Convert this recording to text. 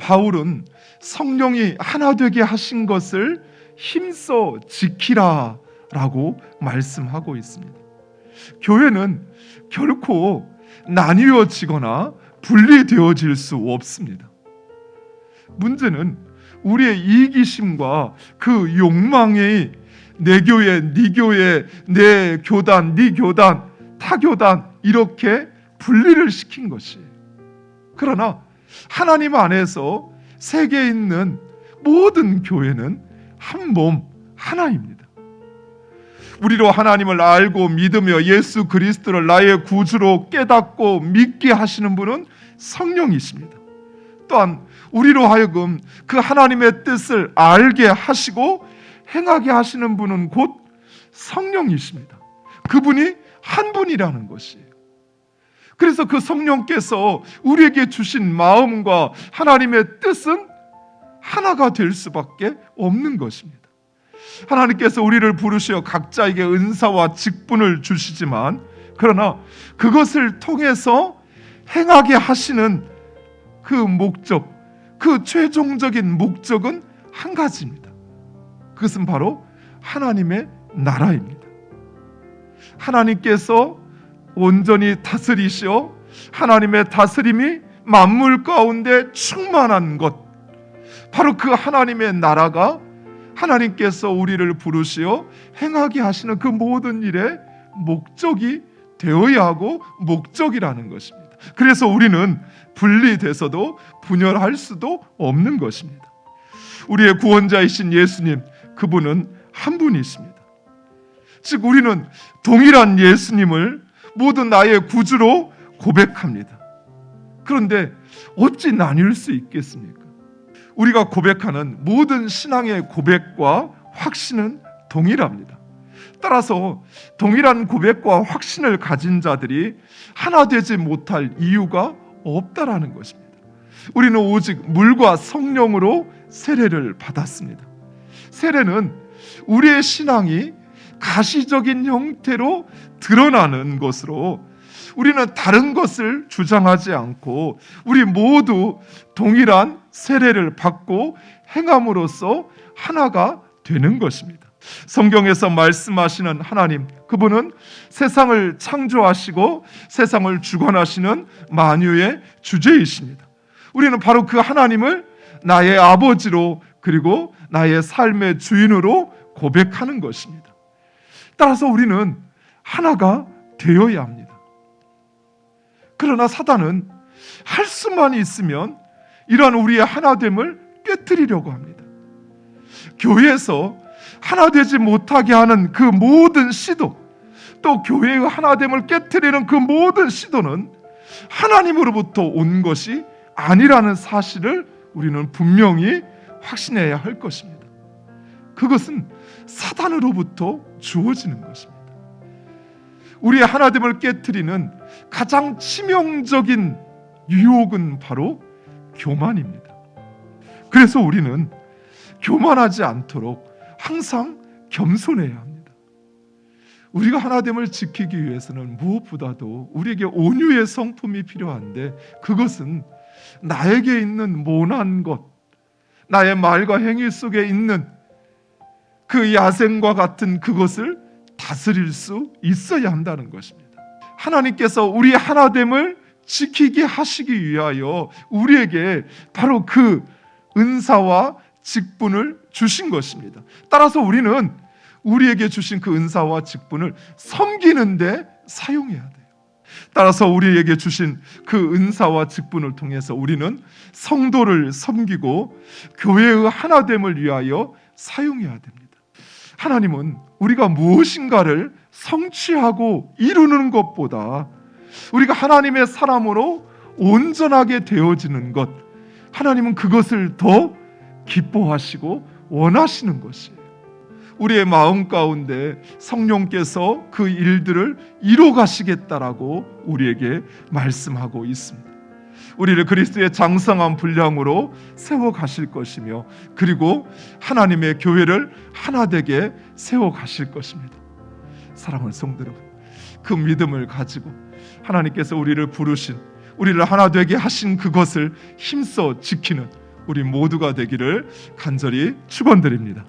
바울은 성령이 하나 되게 하신 것을 힘써 지키라 라고 말씀하고 있습니다. 교회는 결코 나뉘어지거나 분리되어질 수 없습니다. 문제는 우리의 이기심과 그 욕망이 내 교회, 네 교회, 내 교단, 네 교단, 타 교단 이렇게 분리를 시킨 것이에요. 그러나 하나님 안에서 세계에 있는 모든 교회는 한 몸 하나입니다. 우리로 하나님을 알고 믿으며 예수 그리스도를 나의 구주로 깨닫고 믿게 하시는 분은 성령이십니다. 또한 우리로 하여금 그 하나님의 뜻을 알게 하시고 행하게 하시는 분은 곧 성령이십니다. 그분이 한 분이라는 것이에요. 그래서 그 성령께서 우리에게 주신 마음과 하나님의 뜻은 하나가 될 수밖에 없는 것입니다. 하나님께서 우리를 부르시어 각자에게 은사와 직분을 주시지만 그러나 그것을 통해서 행하게 하시는 그 목적, 그 최종적인 목적은 한 가지입니다. 그것은 바로 하나님의 나라입니다. 하나님께서 온전히 다스리시어 하나님의 다스림이 만물 가운데 충만한 것, 바로 그 하나님의 나라가 하나님께서 우리를 부르시어 행하게 하시는 그 모든 일의 목적이 되어야 하고 목적이라는 것입니다. 그래서 우리는 분리돼서도 분열할 수도 없는 것입니다. 우리의 구원자이신 예수님, 그분은 한 분이십니다. 즉 우리는 동일한 예수님을 모두 나의 구주로 고백합니다. 그런데 어찌 나뉠 수 있겠습니까? 우리가 고백하는 모든 신앙의 고백과 확신은 동일합니다. 따라서 동일한 고백과 확신을 가진 자들이 하나 되지 못할 이유가 없다라는 것입니다. 우리는 오직 물과 성령으로 세례를 받았습니다. 세례는 우리의 신앙이 가시적인 형태로 드러나는 것으로 우리는 다른 것을 주장하지 않고 우리 모두 동일한 세례를 받고 행함으로써 하나가 되는 것입니다. 성경에서 말씀하시는 하나님, 그분은 세상을 창조하시고 세상을 주관하시는 만유의 주제이십니다. 우리는 바로 그 하나님을 나의 아버지로 그리고 나의 삶의 주인으로 고백하는 것입니다. 따라서 우리는 하나가 되어야 합니다. 그러나 사단은 할 수만 있으면 이러한 우리의 하나됨을 깨트리려고 합니다. 교회에서 하나 되지 못하게 하는 그 모든 시도, 또 교회의 하나됨을 깨트리는 그 모든 시도는 하나님으로부터 온 것이 아니라는 사실을 우리는 분명히 확신해야 할 것입니다. 그것은 사단으로부터 주어지는 것입니다. 우리의 하나됨을 깨트리는 가장 치명적인 유혹은 바로 교만입니다. 그래서 우리는 교만하지 않도록 항상 겸손해야 합니다. 우리가 하나됨을 지키기 위해서는 무엇보다도 우리에게 온유의 성품이 필요한데 그것은 나에게 있는 모난 것, 나의 말과 행위 속에 있는 그 야생과 같은 그것을 다스릴 수 있어야 한다는 것입니다. 하나님께서 우리의 하나됨을 지키게 하시기 위하여 우리에게 바로 그 은사와 직분을 주신 것입니다. 따라서 우리는 우리에게 주신 그 은사와 직분을 섬기는 데 사용해야 돼요. 따라서 우리에게 주신 그 은사와 직분을 통해서 우리는 성도를 섬기고 교회의 하나됨을 위하여 사용해야 됩니다. 하나님은 우리가 무엇인가를 성취하고 이루는 것보다 우리가 하나님의 사람으로 온전하게 되어지는 것, 하나님은 그것을 더 기뻐하시고 원하시는 것이에요. 우리의 마음 가운데 성령께서 그 일들을 이뤄 가시겠다라고 우리에게 말씀하고 있습니다. 우리를 그리스도의 장성한 분량으로 세워 가실 것이며 그리고 하나님의 교회를 하나 되게 세워 가실 것입니다. 사랑하는 성도 여러분, 그 믿음을 가지고 하나님께서 우리를 부르신, 우리를 하나 되게 하신 그것을 힘써 지키는 우리 모두가 되기를 간절히 축원드립니다.